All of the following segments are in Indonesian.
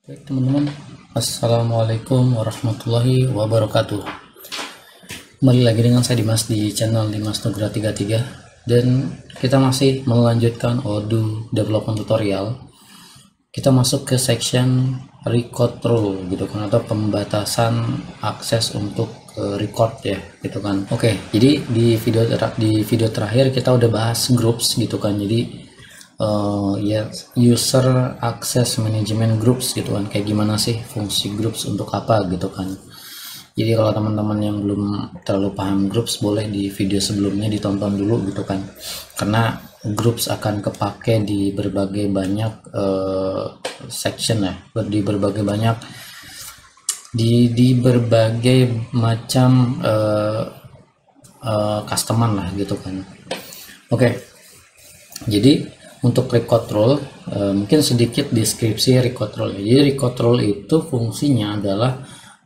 Baik teman-teman, Assalamualaikum warahmatullahi wabarakatuh. Kembali lagi dengan saya Dimas di channel Dimas Nugra 33, dan kita masih melanjutkan Odoo development tutorial. Kita masuk ke section record rule gitu kan, atau pembatasan akses untuk record ya gitu kan. Oke, jadi di video terakhir kita udah bahas groups gitu kan. Jadi ya user access management groups gitu kan, kayak gimana sih fungsi groups, untuk apa gitu kan. Jadi kalau teman-teman yang belum terlalu paham groups, boleh di video sebelumnya ditonton dulu gitu kan, karena groups akan kepake di berbagai banyak section ya, di berbagai banyak di berbagai macam customer lah gitu kan. Oke, jadi untuk record rule, mungkin sedikit deskripsi record rule. Jadi record rule itu fungsinya adalah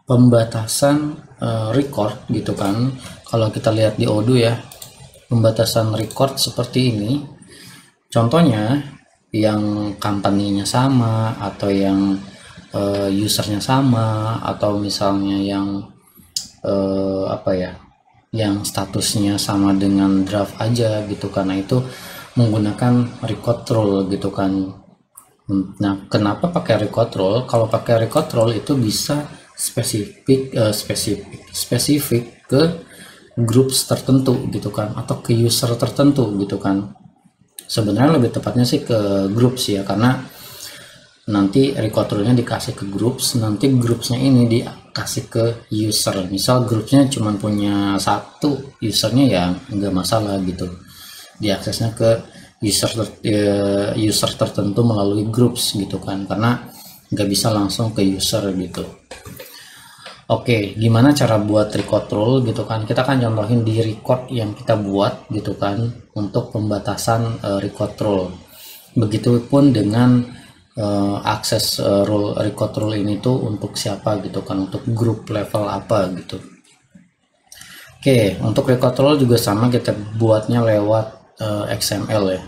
pembatasan record gitu kan. Kalau kita lihat di Odoo ya, pembatasan record seperti ini. Contohnya yang company-nya sama, atau yang usernya sama, atau misalnya yang yang statusnya sama dengan draft aja gitu, karena itu menggunakan record rule gitu kan. Nah, kenapa pakai record rule? Kalau pakai record rule itu bisa spesifik ke groups tertentu gitu kan, atau ke user tertentu gitu kan. Sebenarnya lebih tepatnya sih ke groups ya, karena nanti record rule-nya dikasih ke groups, nanti groupsnya ini dikasih ke user. Misal groupsnya cuma punya satu usernya, ya nggak masalah gitu, diaksesnya ke user tertentu melalui groups gitu kan, karena nggak bisa langsung ke user gitu. Oke, gimana cara buat record rule gitu kan? Kita akan contohin di record yang kita buat gitu kan, untuk pembatasan record rule. Begitupun dengan akses record rule ini tuh untuk siapa gitu kan, untuk grup level apa gitu. Oke, untuk record rule juga sama, kita buatnya lewat XML ya.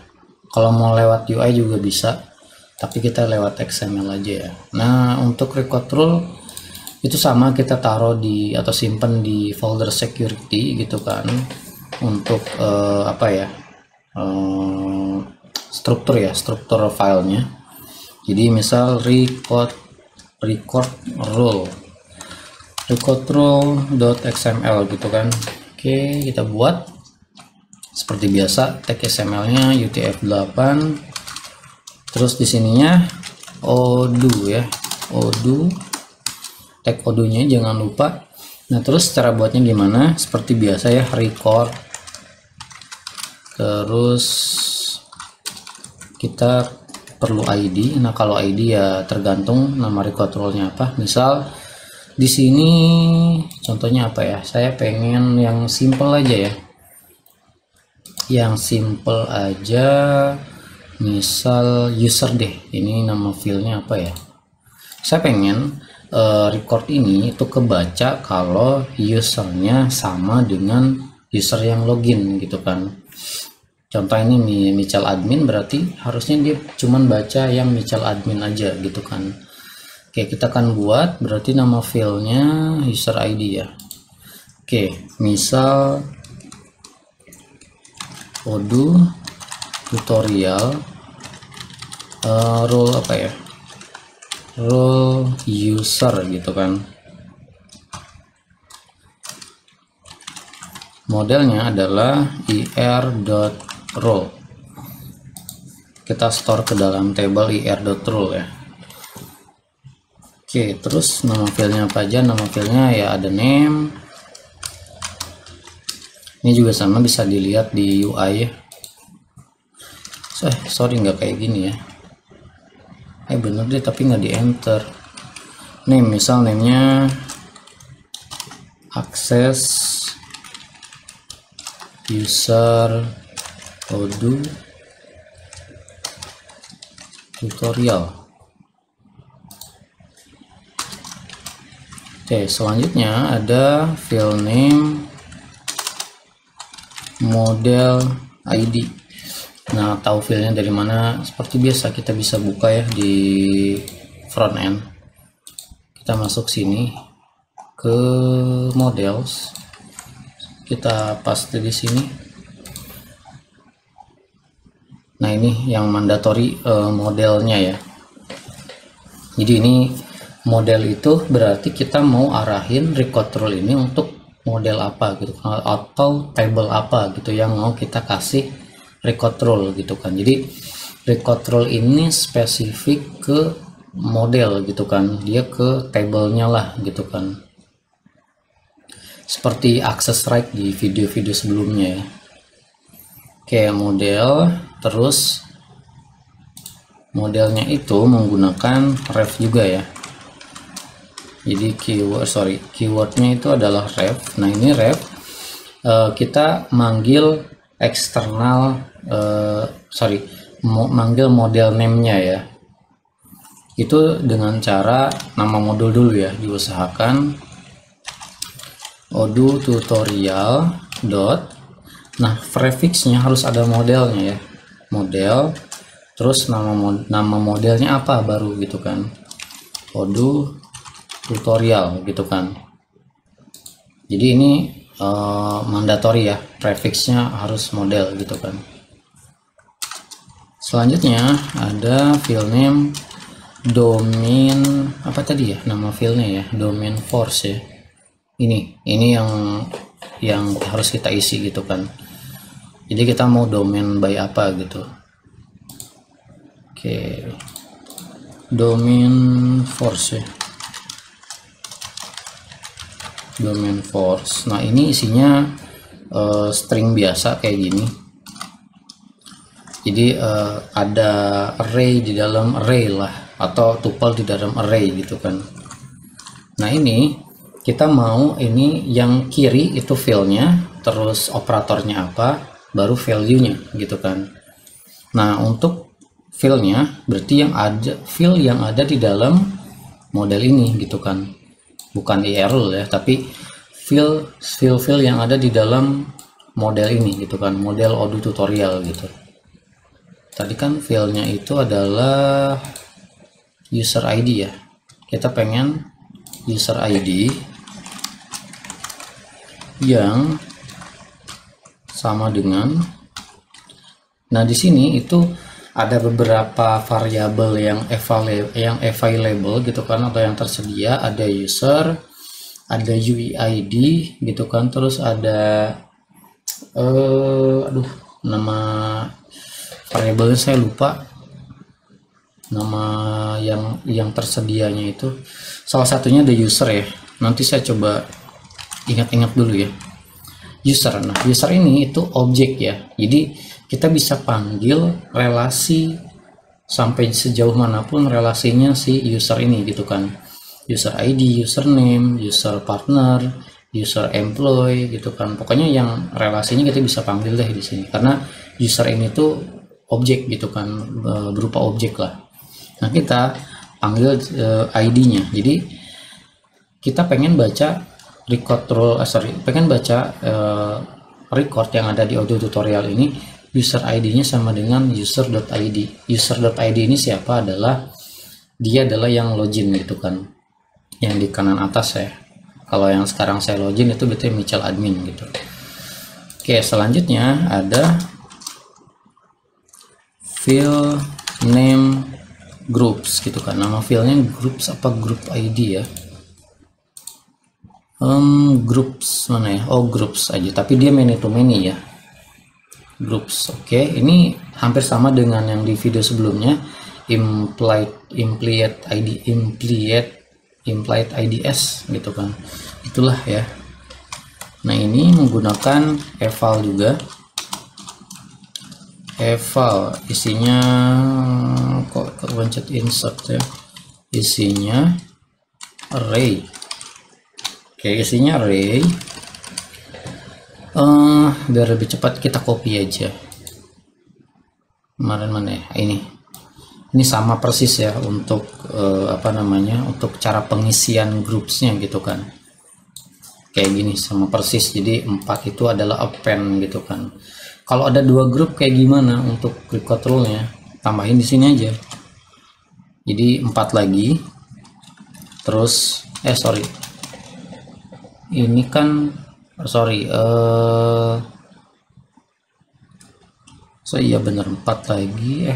Kalau mau lewat UI juga bisa, tapi kita lewat XML aja ya. Nah, untuk record rule itu sama, kita taruh di atau simpan di folder security gitu kan, untuk struktur filenya. Jadi misal record rule.xml gitu kan. Oke, kita buat seperti biasa, tag XML-nya UTF-8, terus di sininya Odoo ya, Odoo, tag Odoo-nya jangan lupa. Nah, terus cara buatnya gimana? Seperti biasa ya, record, terus kita perlu ID. Nah, kalau ID ya tergantung nama record rule-nya apa. Misal di sini contohnya apa ya, saya pengen yang simple aja ya, misal user deh. Ini nama filenya apa ya, saya pengen record ini itu kebaca kalau usernya sama dengan user yang login gitu kan. Contoh ini Michel admin, berarti harusnya dia cuman baca yang Michel admin aja gitu kan. Oke, kita akan buat, berarti nama filenya user ID ya. Oke, misal Odoo tutorial role role user gitu kan. Modelnya adalah ir.role. Kita store ke dalam table ir.role ya. Oke, terus nama filenya apa aja? Nama filenya ya ada name. Ini juga sama, bisa dilihat di UI ya. Sorry, nggak kayak gini ya. Bener deh, tapi nggak di enter. Name, misal namenya access user Odoo tutorial. Oke, selanjutnya ada file name, model ID. Nah, tahu filenya dari mana? Seperti biasa kita bisa buka ya di front end. kita masuk sini ke models, kita paste di sini. Nah ini yang mandatory modelnya ya. Jadi ini model itu berarti kita mau arahin record rule ini untuk model apa gitu atau table apa gitu yang mau kita kasih record rule gitu kan. Jadi record rule ini spesifik ke model gitu kan, dia ke tablenya lah gitu kan, seperti access right di video-video sebelumnya ya. Oke, model, terus modelnya itu menggunakan ref juga ya. Jadi keywordnya itu adalah ref. Nah ini ref, kita manggil eksternal, manggil model name-nya ya. Itu dengan cara nama modul dulu ya, diusahakan odoo tutorial dot. Nah prefixnya harus ada modelnya ya, model, terus nama modelnya apa baru gitu kan, odoo tutorial gitu kan. Jadi ini mandatory ya, prefixnya harus model gitu kan. Selanjutnya ada file name, domain apa tadi ya nama filenya ya, domain force ya. Ini yang harus kita isi gitu kan. Jadi kita mau domain by apa gitu. Oke, domain force ya, domain force. Nah ini isinya string biasa kayak gini. Jadi ada array di dalam array lah, atau tuple di dalam array gitu kan. Nah ini kita mau ini yang kiri itu filenya, terus operatornya apa, baru value-nya gitu kan. Nah untuk filenya berarti file yang ada di dalam model ini gitu kan, bukan IRL ya, tapi file yang ada di dalam model ini gitu kan, model odoo tutorial gitu. Tadi kan filenya itu adalah user ID ya, kita pengen user ID yang sama dengan, nah di sini itu ada beberapa variabel yang available gitu kan, atau yang tersedia. Ada user, ada UID gitu kan, terus ada nama variabelnya saya lupa, nama yang tersedianya itu salah satunya ada user ya. Nanti saya coba ingat-ingat dulu ya, user. Nah user ini itu objek ya, jadi kita bisa panggil relasi sampai sejauh manapun relasinya si user ini gitu kan, user ID, username, user partner, user employee gitu kan. Pokoknya yang relasinya kita bisa panggil deh di sini, karena user ini tuh objek gitu kan, berupa objek lah. Nah kita panggil ID-nya. Jadi kita pengen baca record rule, pengen baca record yang ada di odoo tutorial ini, user ID-nya sama dengan user.id. User.id ini siapa? Dia adalah yang login gitu kan, yang di kanan atas ya. Kalau yang sekarang saya login itu berarti Michel admin gitu. Oke, selanjutnya ada file name groups gitu kan. Nama filenya groups apa group ID ya, groups mana ya, oh groups aja, tapi dia many to many ya, groups. Oke, ini hampir sama dengan yang di video sebelumnya, implied IDs gitu kan, itulah ya. Nah ini menggunakan eval juga, eval isinya kok pencet insert ya, isinya array. Oke, isinya array. Biar lebih cepat kita copy aja. Kemarin mana ya, ini sama persis ya untuk untuk cara pengisian groupsnya gitu kan, kayak gini sama persis. Jadi 4 itu adalah append gitu kan. Kalau ada 2 grup kayak gimana untuk record rule-nya, tambahin di sini aja, jadi 4 lagi. terus sorry, ini kan sorry iya bener 4 lagi,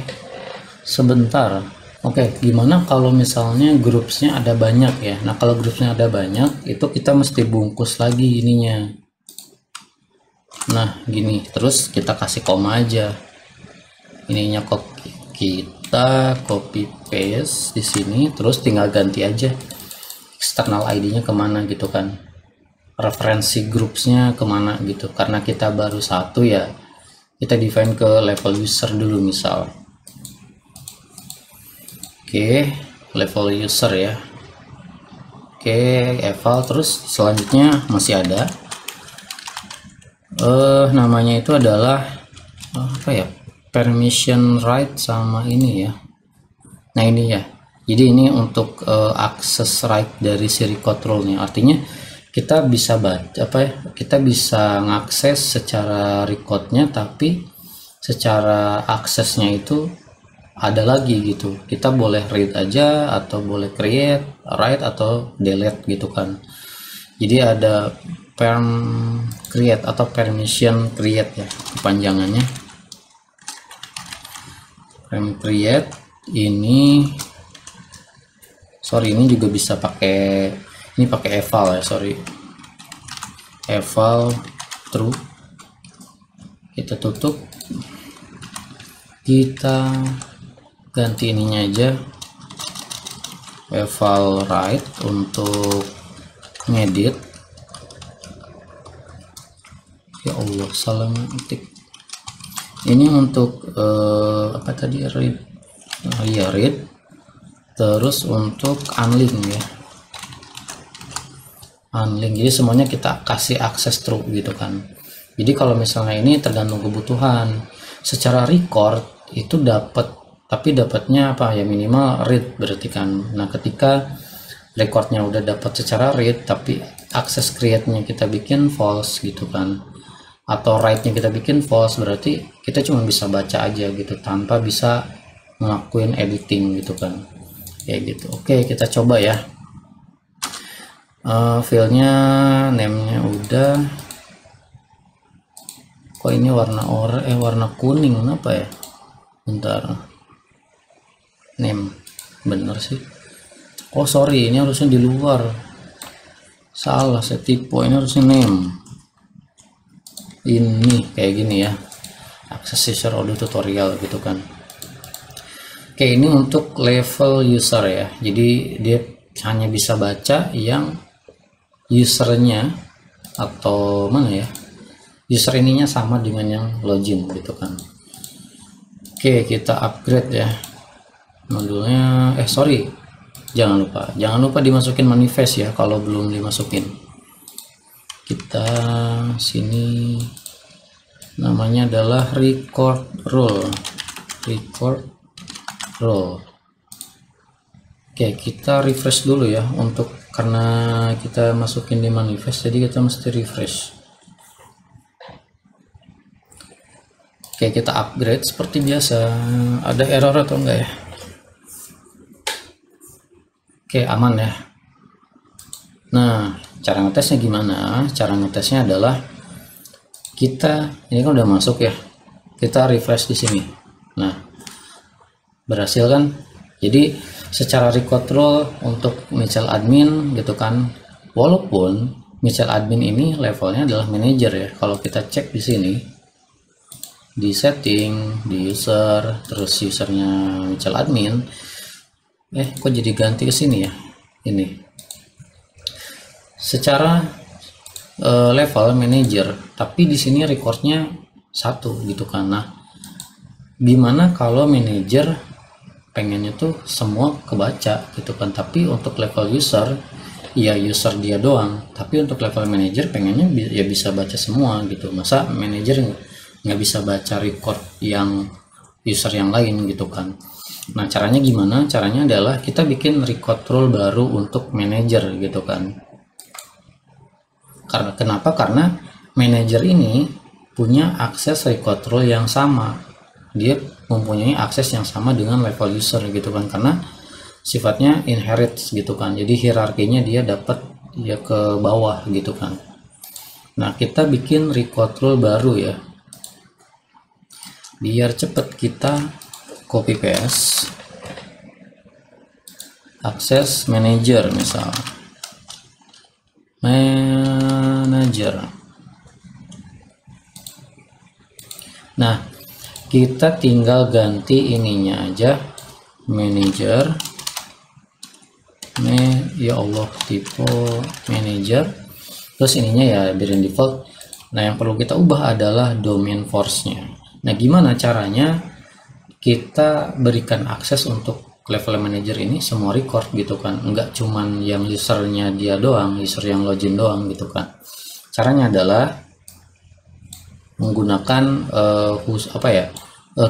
sebentar. Oke, gimana kalau misalnya grupsnya ada banyak ya? Nah, kalau grupsnya ada banyak, itu kita mesti bungkus lagi ininya. Nah, gini, terus kita kasih koma aja. Ininya kita copy paste di sini, terus tinggal ganti aja external ID-nya kemana gitu kan. Referensi grupsnya kemana gitu. Karena kita baru satu ya, kita define ke level user dulu misal. Oke, level user ya. Oke, eval, terus selanjutnya masih ada namanya itu adalah apa ya, permission right sama ini ya. Nah ini ya, jadi ini untuk access right dari si record role-nya, artinya kita bisa baca apa ya, kita bisa ngakses secara recordnya, tapi secara aksesnya itu ada lagi gitu. Kita boleh read aja, atau boleh create, write, atau delete gitu kan. Jadi ada perm create atau permission create ya kepanjangannya. Perm create ini, sorry, ini juga bisa pakai, ini pakai eval ya, sorry, eval true. Kita tutup, kita ganti ininya aja eval right untuk ngedit. Ya Allah, salah ngetik. Ini untuk apa tadi, read, ya read, terus untuk unlink ya, unlink. Jadi semuanya kita kasih akses true gitu kan. Jadi kalau misalnya ini tergantung kebutuhan. Secara record itu dapat, tapi dapatnya apa ya, minimal read berarti kan. Nah ketika recordnya udah dapat secara read, tapi akses create-nya kita bikin false gitu kan, atau write-nya kita bikin false, berarti kita cuma bisa baca aja gitu tanpa bisa ngelakuin editing gitu kan, kayak gitu. Oke, kita coba ya. Filenya, name-nya udah. Kok ini warna warna kuning, kenapa ya? Bentar, name bener sih. Oh sorry, ini harusnya di luar, salah, saya tipe, ini harusnya name. Ini kayak gini ya, akses user audio tutorial gitu kan. Oke, ini untuk level user ya, jadi dia hanya bisa baca yang usernya, atau mana ya, user ininya sama dengan yang login gitu kan. Oke, kita upgrade ya modulnya. Sorry, jangan lupa dimasukin manifest ya kalau belum dimasukin. Kita sini namanya adalah record role. Oke, kita refresh dulu ya, untuk karena kita masukin di manifest jadi kita mesti refresh. Oke, kita upgrade seperti biasa. Ada error atau enggak ya? Oke, aman ya. Nah, cara ngetesnya gimana? Cara ngetesnya adalah kita, ini kan udah masuk ya, kita refresh di sini. Nah, berhasil kan? Jadi secara record role untuk Michel admin gitu kan, walaupun Michel admin ini levelnya adalah manager ya. Kalau kita cek di sini di setting, di user, terus usernya Michel admin, kok jadi ganti ke sini ya? Ini secara level manager, tapi di sini recordnya 1 gitu kan. Nah, gimana kalau manager pengennya tuh semua kebaca gitu kan, tapi untuk level user ya user dia doang, tapi untuk level manager pengennya ya bisa baca semua gitu. Masa manager nggak bisa baca record yang user yang lain gitu kan. Nah, caranya gimana? Caranya adalah kita bikin record role baru untuk manager gitu kan. Kenapa? Karena manager ini punya akses record role yang sama, dia mempunyai akses yang sama dengan level user gitu kan. Karena sifatnya inherit gitu kan, jadi hierarkinya dia dapat ya ke bawah gitu kan. Nah, kita bikin record rule baru ya, biar cepet. Kita copy paste access manager, misal manager. Nah, kita tinggal ganti ininya aja, manager, ya Allah, tipe manager, terus ininya ya biarin default. Nah, yang perlu kita ubah adalah domain force-nya. Nah, gimana caranya kita berikan akses untuk level manager ini semua record gitu kan, enggak cuman yang usernya dia doang, user yang login doang gitu kan. Caranya adalah menggunakan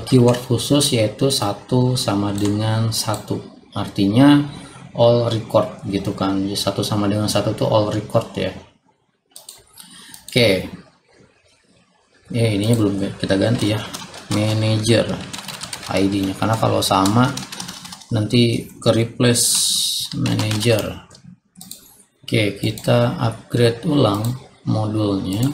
keyword khusus, yaitu 1 sama dengan 1, artinya all record gitu kan. 1 sama dengan 1 itu all record ya. Oke, ininya belum kita ganti ya, manager ID-nya, karena kalau sama nanti ke replace manager. Oke, kita upgrade ulang modulnya.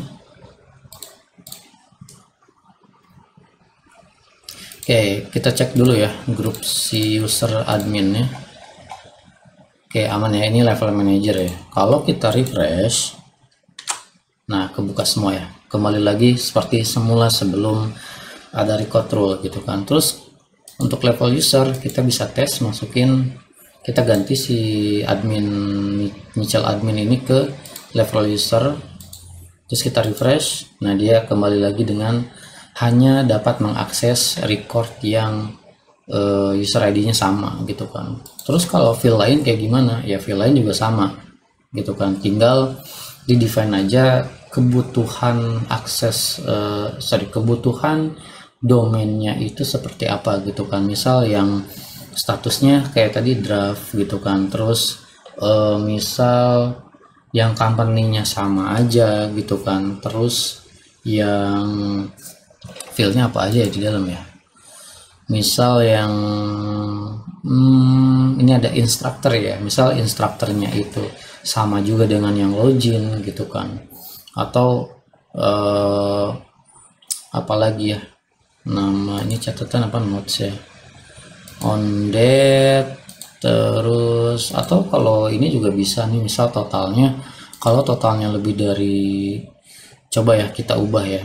Oke, kita cek dulu ya grup si user adminnya. Oke, aman ya, ini level manager ya. Kalau kita refresh, nah kebuka semua ya, kembali lagi seperti semula sebelum ada record rule gitu kan. Terus untuk level user kita bisa tes, masukin, kita ganti si admin, initial admin ini ke level user, terus kita refresh. Nah, dia kembali lagi dengan hanya dapat mengakses record yang user ID-nya sama gitu kan. Terus kalau field lain kayak gimana? Ya field lain juga sama gitu kan, tinggal di define aja kebutuhan akses, kebutuhan domainnya itu seperti apa gitu kan. Misal yang statusnya kayak tadi draft gitu kan, terus misal yang company-nya sama aja gitu kan, terus yang fieldnya apa aja ya di dalam ya. Misal yang ini ada instructor ya, misal instrukturnya itu sama juga dengan yang login gitu kan, atau apalagi ya, nama ini catatan apa, notes ya, on that. Terus atau kalau ini juga bisa nih, misal totalnya, kalau totalnya lebih dari, coba ya kita ubah ya,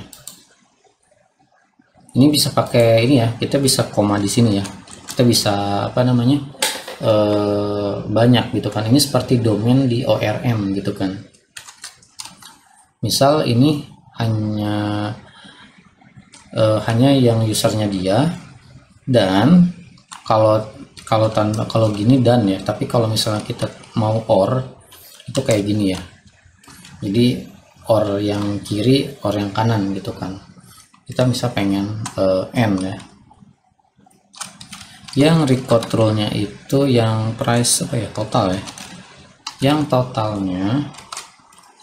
ini bisa pakai ini ya, kita bisa koma di sini ya, kita bisa apa namanya, banyak gitu kan. Ini seperti domain di ORM gitu kan. Misal ini hanya yang usernya dia, dan kalau gini dan ya, tapi kalau misalnya kita mau or itu kayak gini ya, jadi or yang kiri, or yang kanan gitu kan. Kita bisa pengen n ya, yang record rule-nya itu yang price apa ya, total ya, yang totalnya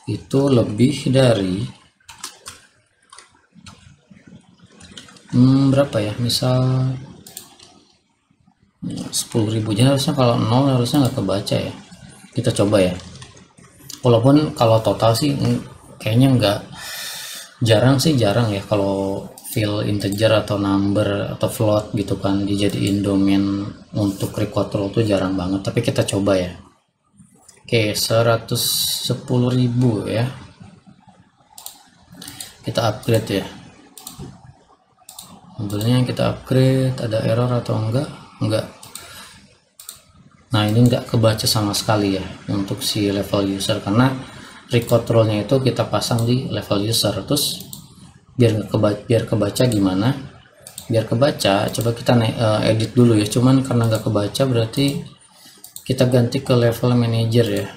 itu lebih dari berapa ya, misal 10.000 aja harusnya. Kalau 0 harusnya nggak kebaca ya, kita coba ya. Walaupun kalau total sih kayaknya nggak, jarang ya kalau field integer atau number atau float gitu kan dijadiin domain untuk record rule tuh jarang banget, tapi kita coba ya. Oke, 110.000 ya, kita upgrade ya. Modelnya kita upgrade, ada error atau enggak? Nah, ini enggak kebaca sama sekali ya untuk si level user, karena record rule-nya itu kita pasang di level user. Terus biar kebaca gimana? Biar kebaca, coba kita edit dulu ya. Cuman karena nggak kebaca, berarti kita ganti ke level manager ya.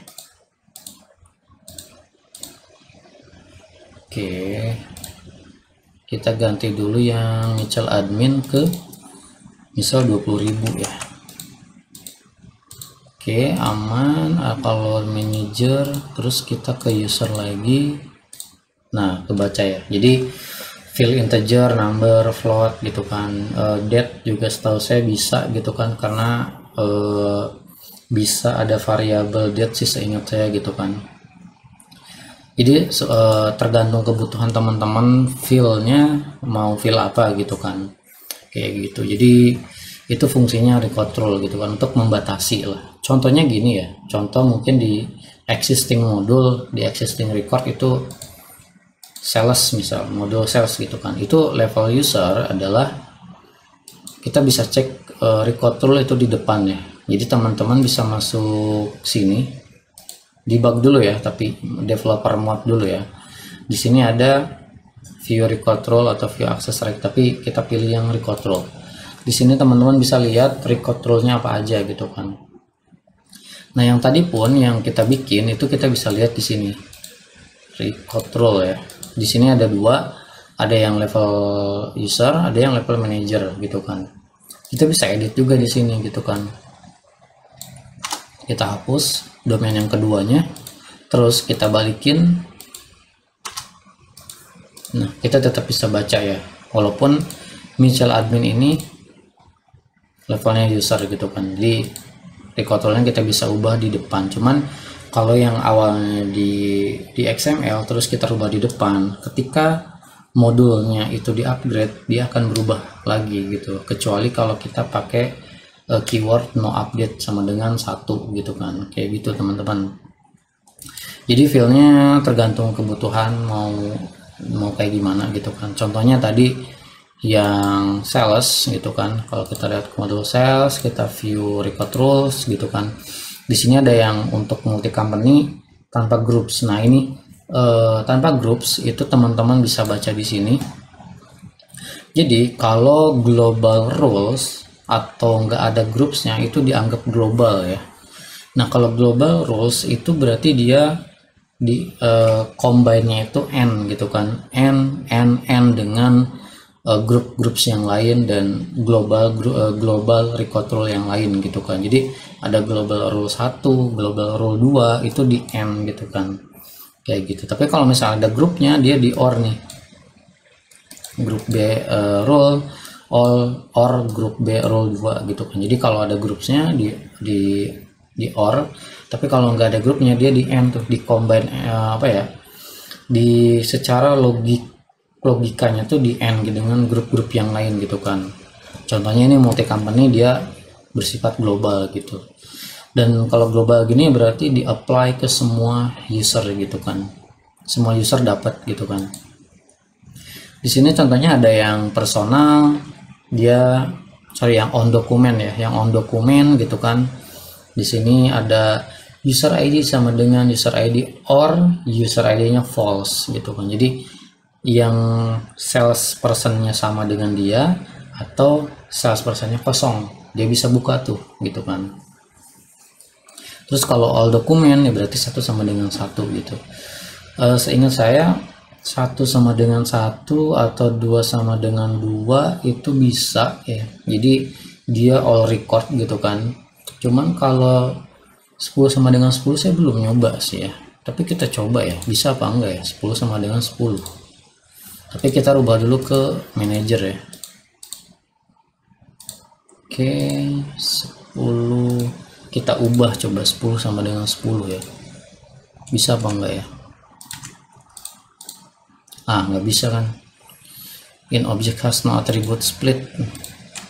Oke, kita ganti dulu yang initial admin ke misal 20.000 ya. Oke, aman. Kalau manager, terus kita ke user lagi. Nah, kebaca ya. Jadi field integer, number, float gitu kan. Date juga setahu saya bisa gitu kan, karena bisa ada variabel date sih seingat saya gitu kan. Jadi tergantung kebutuhan teman-teman feel-nya mau feel apa gitu kan, kayak gitu. Jadi itu fungsinya record rule gitu kan, untuk membatasi lah. Contohnya gini ya, contoh mungkin di existing modul, di existing record itu sales, misal modul sales gitu kan, itu level user adalah kita bisa cek record rule itu di depan ya. Jadi teman-teman bisa masuk sini, debug dulu ya, tapi developer mode dulu ya. Di sini ada view record rule atau view access rate, tapi kita pilih yang record rule. Di sini teman-teman bisa lihat record rule-nya apa aja gitu kan. Nah, yang tadi pun yang kita bikin itu kita bisa lihat di sini record rule ya. Di sini ada dua, ada yang level user, ada yang level manager gitu kan. Kita bisa edit juga di sini gitu kan. Kita hapus domain yang keduanya, terus kita balikin. Nah, kita tetap bisa baca ya, walaupun mutual admin ini levelnya user gitu kan. Jadi record rule-nya kita bisa ubah di depan, cuman kalau yang awalnya di XML terus kita rubah di depan, ketika modulnya itu di upgrade dia akan berubah lagi gitu, kecuali kalau kita pakai keyword no update sama dengan 1 gitu kan, kayak gitu teman-teman. Jadi feel-nya tergantung kebutuhan mau kayak gimana gitu kan. Contohnya tadi yang sales gitu kan, kalau kita lihat modul sales, kita view record rules gitu kan. Di sini ada yang untuk multi company tanpa groups. Nah, ini tanpa groups itu teman-teman bisa baca di sini. Jadi kalau global rules atau nggak ada groupsnya itu dianggap global ya. Nah, kalau global rules itu berarti dia di combine-nya itu n gitu kan, n dengan grup-grups yang lain dan global record rule yang lain gitu kan. Jadi ada global rule 1, global rule 2 itu di n gitu kan, kayak gitu. Tapi kalau misalnya ada grupnya dia di or nih, grup B rule all or grup B rule 2 gitu kan. Jadi kalau ada grupnya di or, tapi kalau nggak ada grupnya dia di n tuh, di combine apa ya, di secara logikanya tuh di n gitu dengan grup-grup yang lain gitu kan. Contohnya ini multi company dia bersifat global gitu. Dan kalau global gini berarti di apply ke semua user gitu kan. Semua user dapat gitu kan. Di sini contohnya ada yang personal, dia yang on dokumen ya, yang on dokumen gitu kan. Di sini ada user ID sama dengan user ID or user ID-nya false gitu kan. Jadi yang sales personnya sama dengan dia atau sales personnya kosong, dia bisa buka tuh gitu kan. Terus kalau all dokumen ya berarti 1 sama dengan 1 gitu. Seingat saya 1 sama dengan 1 atau 2 sama dengan 2 itu bisa ya. Jadi dia all record gitu kan. Cuman kalau 10 sama dengan 10 saya belum nyoba sih ya. Tapi kita coba ya, bisa apa enggak ya 10 sama dengan 10. Tapi kita rubah dulu ke manager ya. Oke, 10 kita ubah, coba 10 sama dengan 10 ya. Bisa apa enggak ya? Nggak bisa kan. In object has no attribute split.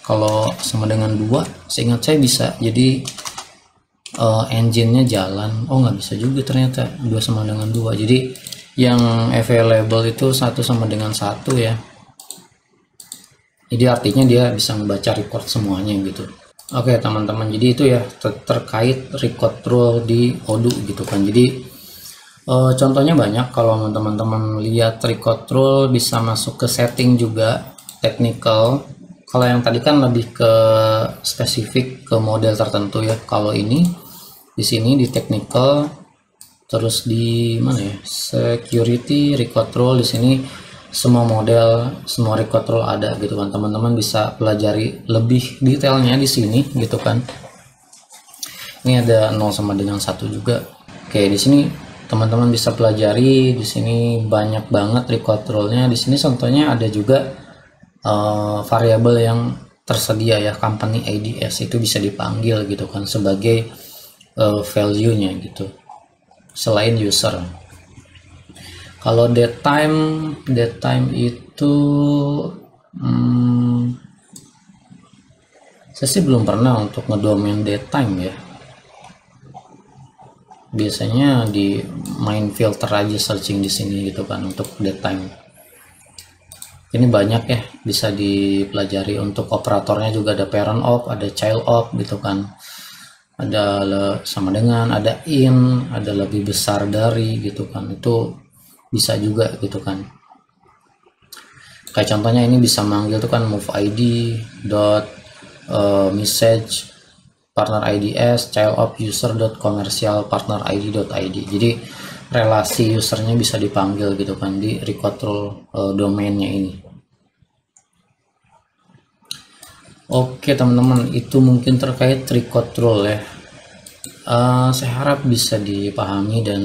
Kalau sama dengan 2 seingat saya bisa. Jadi engine-nya jalan. Nggak bisa juga ternyata 2 sama dengan 2. Jadi yang available itu 1 sama dengan 1 ya. Jadi artinya dia bisa membaca record semuanya gitu. Oke teman-teman, jadi itu ya terkait record rule di Odoo gitu kan. Jadi contohnya banyak. Kalau teman-teman lihat record rule bisa masuk ke setting juga, technical. Kalau yang tadi kan lebih ke spesifik ke model tertentu ya. Kalau ini di sini di technical, terus di mana ya, security, record rule, di sini semua model, semua record rule ada gitu kan. Teman-teman bisa pelajari lebih detailnya di sini gitu kan. Ini ada 0 sama dengan 1 juga. Oke, di sini teman-teman bisa pelajari. Di sini banyak banget record rule-nya. Di sini contohnya ada juga variabel yang tersedia ya, company IDs itu bisa dipanggil gitu kan sebagai value-nya gitu selain user. Kalau datetime itu saya sih belum pernah untuk ngedomain datetime ya. Biasanya di main filter aja searching di sini gitu kan untuk datetime. Ini banyak ya, bisa dipelajari. Untuk operatornya juga ada parent of, ada child of gitu kan. Ada sama dengan, ada in, ada lebih besar dari gitu kan. Itu bisa juga gitu kan. Kayak contohnya ini bisa manggil tuh kan move id dot message partner IDs child of user dot commercial partner id. Jadi relasi usernya bisa dipanggil gitu kan di record role domainnya ini. Oke teman-teman, itu mungkin terkait record role ya. Saya harap bisa dipahami dan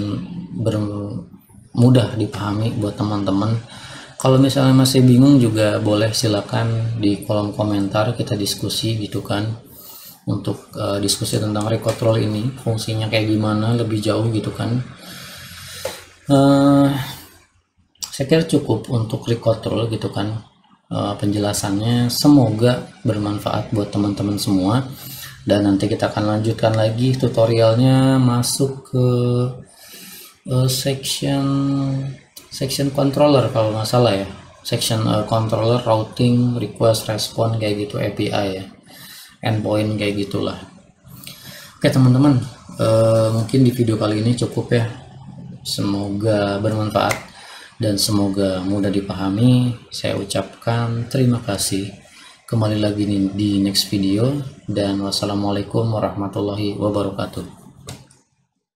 mudah dipahami buat teman-teman. Kalau misalnya masih bingung juga boleh silakan di kolom komentar kita diskusi gitu kan, untuk diskusi tentang record role ini fungsinya kayak gimana lebih jauh gitu kan. Saya kira cukup untuk record role gitu kan. Penjelasannya semoga bermanfaat buat teman-teman semua, dan nanti kita akan lanjutkan lagi tutorialnya masuk ke section controller kalau nggak salah ya, section controller routing request response kayak gitu, API ya, endpoint kayak gitulah. Oke teman-teman, mungkin di video kali ini cukup ya. Semoga bermanfaat dan semoga mudah dipahami. Saya ucapkan terima kasih. Kembali lagi di next video, dan wassalamualaikum warahmatullahi wabarakatuh.